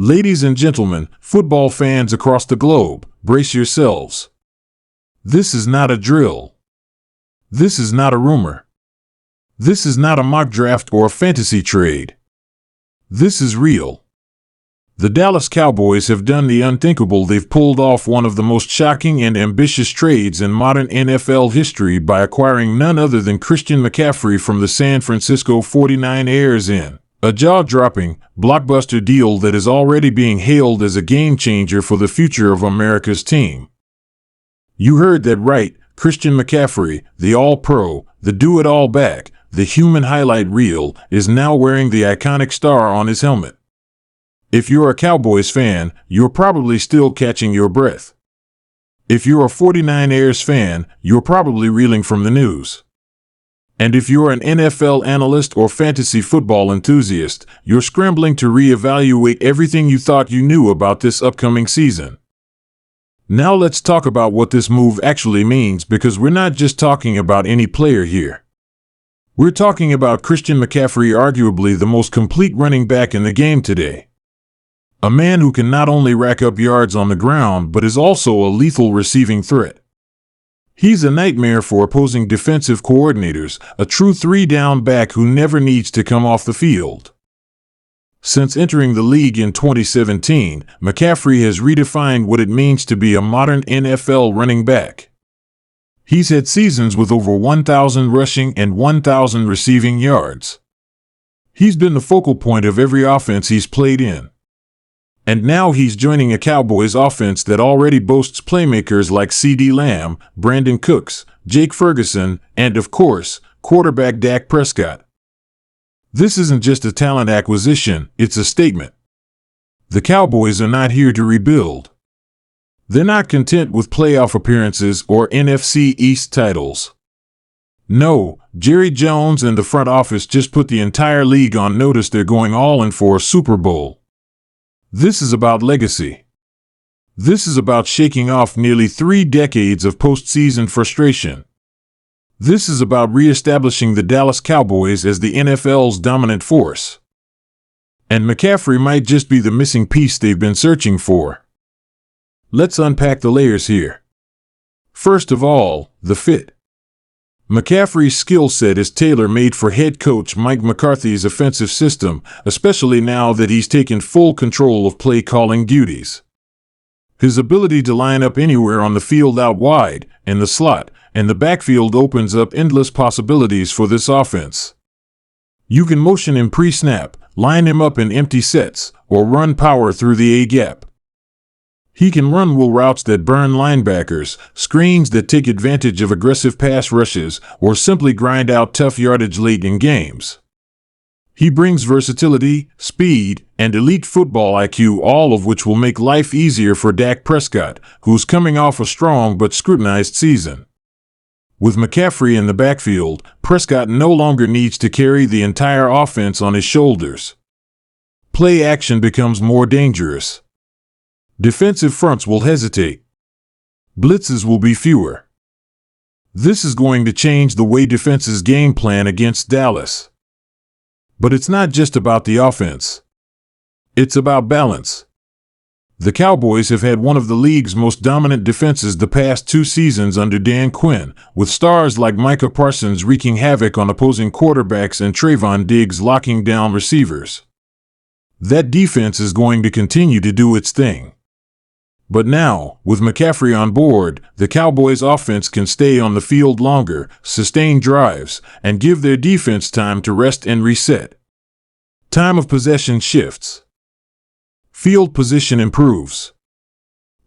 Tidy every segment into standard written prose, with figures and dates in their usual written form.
Ladies and gentlemen, football fans across the globe, brace yourselves. This is not a drill. This is not a rumor. This is not a mock draft or a fantasy trade. This is real. The Dallas Cowboys have done the unthinkable. They've pulled off one of the most shocking and ambitious trades in modern NFL history by acquiring none other than Christian McCaffrey from the San Francisco 49ers in a jaw-dropping, blockbuster deal that is already being hailed as a game-changer for the future of America's team. You heard that right. Christian McCaffrey, the All-Pro, the do-it-all back, the human highlight reel, is now wearing the iconic star on his helmet. If you're a Cowboys fan, you're probably still catching your breath. If you're a 49ers fan, you're probably reeling from the news. And if you're an NFL analyst or fantasy football enthusiast, you're scrambling to reevaluate everything you thought you knew about this upcoming season. Now let's talk about what this move actually means, because we're not just talking about any player here. We're talking about Christian McCaffrey, arguably the most complete running back in the game today. A man who can not only rack up yards on the ground but is also a lethal receiving threat. He's a nightmare for opposing defensive coordinators, a true three-down back who never needs to come off the field. Since entering the league in 2017, McCaffrey has redefined what it means to be a modern NFL running back. He's had seasons with over 1,000 rushing and 1,000 receiving yards. He's been the focal point of every offense he's played in. And now he's joining a Cowboys offense that already boasts playmakers like CeeDee Lamb, Brandon Cooks, Jake Ferguson, and, of course, quarterback Dak Prescott. This isn't just a talent acquisition, it's a statement. The Cowboys are not here to rebuild. They're not content with playoff appearances or NFC East titles. No, Jerry Jones and the front office just put the entire league on notice they're going all in for a Super Bowl. This is about legacy. This is about shaking off nearly 3 decades of postseason frustration. This is about reestablishing the Dallas Cowboys as the NFL's dominant force. And McCaffrey might just be the missing piece they've been searching for. Let's unpack the layers here. First of all, the fit. McCaffrey's skill set is tailor-made for head coach Mike McCarthy's offensive system, especially now that he's taken full control of play-calling duties. His ability to line up anywhere on the field out wide, in the slot, and the backfield opens up endless possibilities for this offense. You can motion him pre-snap, line him up in empty sets, or run power through the A-gap. He can run wheel routes that burn linebackers, screens that take advantage of aggressive pass rushes, or simply grind out tough yardage late in games. He brings versatility, speed, and elite football IQ, all of which will make life easier for Dak Prescott, who's coming off a strong but scrutinized season. With McCaffrey in the backfield, Prescott no longer needs to carry the entire offense on his shoulders. Play action becomes more dangerous. Defensive fronts will hesitate. Blitzes will be fewer. This is going to change the way defenses game plan against Dallas. But it's not just about the offense. It's about balance. The Cowboys have had one of the league's most dominant defenses the past 2 seasons under Dan Quinn, with stars like Micah Parsons wreaking havoc on opposing quarterbacks and Trayvon Diggs locking down receivers. That defense is going to continue to do its thing. But now, with McCaffrey on board, the Cowboys' offense can stay on the field longer, sustain drives, and give their defense time to rest and reset. Time of possession shifts. Field position improves.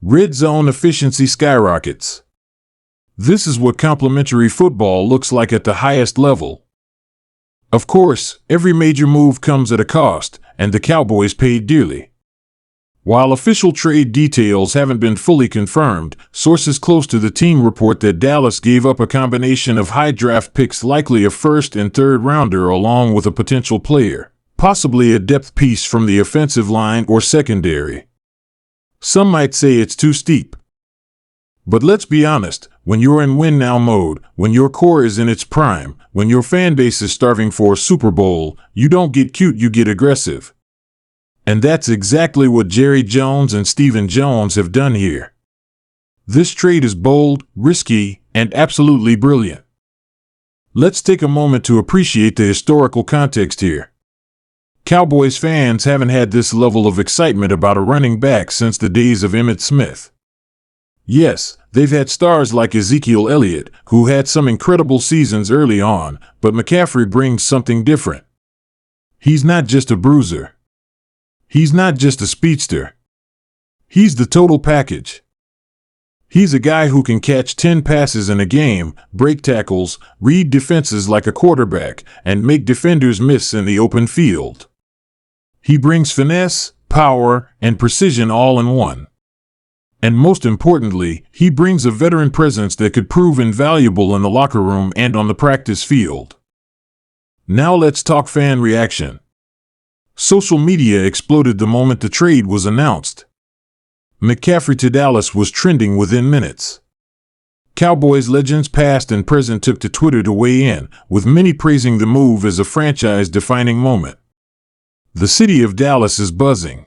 Red zone efficiency skyrockets. This is what complementary football looks like at the highest level. Of course, every major move comes at a cost, and the Cowboys paid dearly. While official trade details haven't been fully confirmed, sources close to the team report that Dallas gave up a combination of high draft picks, likely a first and third rounder, along with a potential player, possibly a depth piece from the offensive line or secondary. Some might say it's too steep. But let's be honest, when you're in win-now mode, when your core is in its prime, when your fan base is starving for a Super Bowl, you don't get cute, you get aggressive. And that's exactly what Jerry Jones and Stephen Jones have done here. This trade is bold, risky, and absolutely brilliant. Let's take a moment to appreciate the historical context here. Cowboys fans haven't had this level of excitement about a running back since the days of Emmitt Smith. Yes, they've had stars like Ezekiel Elliott, who had some incredible seasons early on, but McCaffrey brings something different. He's not just a bruiser. He's not just a speedster. He's the total package. He's a guy who can catch 10 passes in a game, break tackles, read defenses like a quarterback, and make defenders miss in the open field. He brings finesse, power, and precision all in one. And most importantly, he brings a veteran presence that could prove invaluable in the locker room and on the practice field. Now let's talk fan reaction. Social media exploded the moment the trade was announced. McCaffrey to Dallas was trending within minutes. Cowboys legends past and present took to Twitter to weigh in, with many praising the move as a franchise-defining moment. The city of Dallas is buzzing.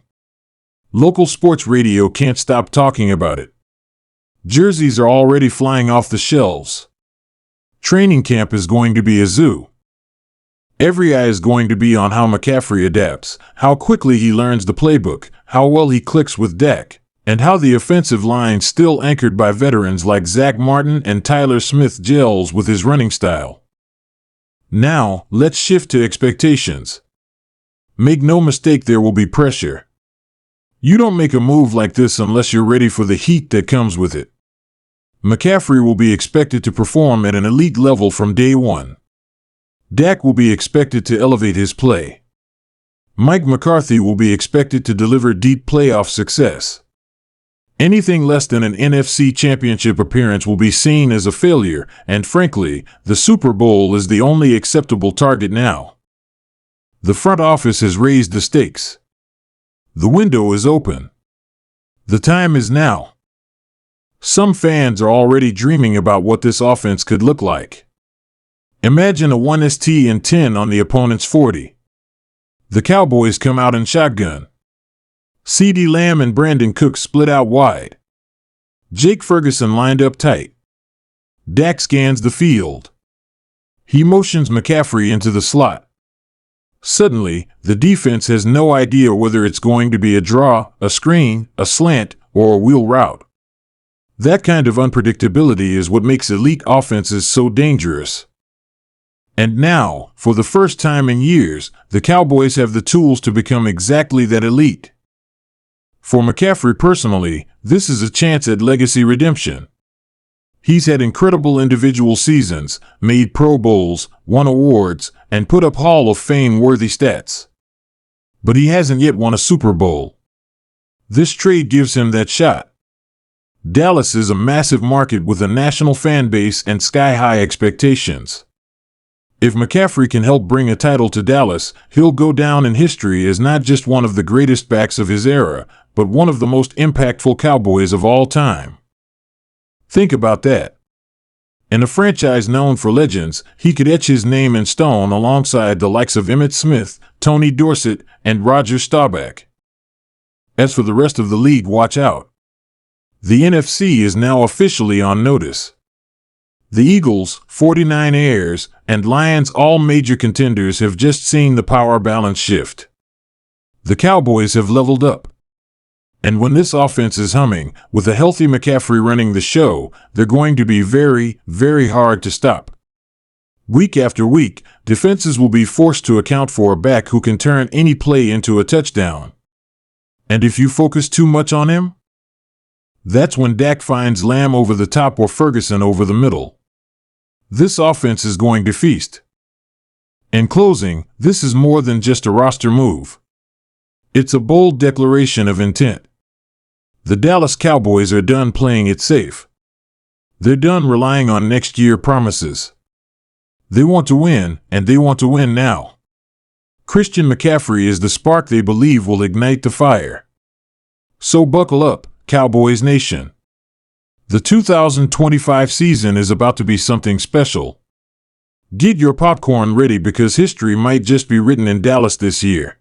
Local sports radio can't stop talking about it. Jerseys are already flying off the shelves. Training camp is going to be a zoo. Every eye is going to be on how McCaffrey adapts, how quickly he learns the playbook, how well he clicks with Dak, and how the offensive line, still anchored by veterans like Zach Martin and Tyler Smith, gels with his running style. Now, let's shift to expectations. Make no mistake, there will be pressure. You don't make a move like this unless you're ready for the heat that comes with it. McCaffrey will be expected to perform at an elite level from day one. Dak will be expected to elevate his play. Mike McCarthy will be expected to deliver deep playoff success. Anything less than an NFC Championship appearance will be seen as a failure, and frankly, the Super Bowl is the only acceptable target now. The front office has raised the stakes. The window is open. The time is now. Some fans are already dreaming about what this offense could look like. Imagine a 1st and 10 on the opponent's 40. The Cowboys come out in shotgun. CeeDee Lamb and Brandon Cooks split out wide. Jake Ferguson lined up tight. Dak scans the field. He motions McCaffrey into the slot. Suddenly, the defense has no idea whether it's going to be a draw, a screen, a slant, or a wheel route. That kind of unpredictability is what makes elite offenses so dangerous. And now, for the first time in years, the Cowboys have the tools to become exactly that elite. For McCaffrey personally, this is a chance at legacy redemption. He's had incredible individual seasons, made Pro Bowls, won awards, and put up Hall of Fame-worthy stats. But he hasn't yet won a Super Bowl. This trade gives him that shot. Dallas is a massive market with a national fan base and sky-high expectations. If McCaffrey can help bring a title to Dallas, he'll go down in history as not just one of the greatest backs of his era, but one of the most impactful Cowboys of all time. Think about that. In a franchise known for legends, he could etch his name in stone alongside the likes of Emmitt Smith, Tony Dorsett, and Roger Staubach. As for the rest of the league, watch out. The NFC is now officially on notice. The Eagles, 49ers, and Lions, all major contenders, have just seen the power balance shift. The Cowboys have leveled up. And when this offense is humming, with a healthy McCaffrey running the show, they're going to be very, very hard to stop. Week after week, defenses will be forced to account for a back who can turn any play into a touchdown. And if you focus too much on him, that's when Dak finds Lamb over the top or Ferguson over the middle. This offense is going to feast. In closing, this is more than just a roster move. It's a bold declaration of intent. The Dallas Cowboys are done playing it safe. They're done relying on next year promises. They want to win, and they want to win now. Christian McCaffrey is the spark they believe will ignite the fire. So buckle up, Cowboys Nation. The 2025 season is about to be something special. Get your popcorn ready because history might just be written in Dallas this year.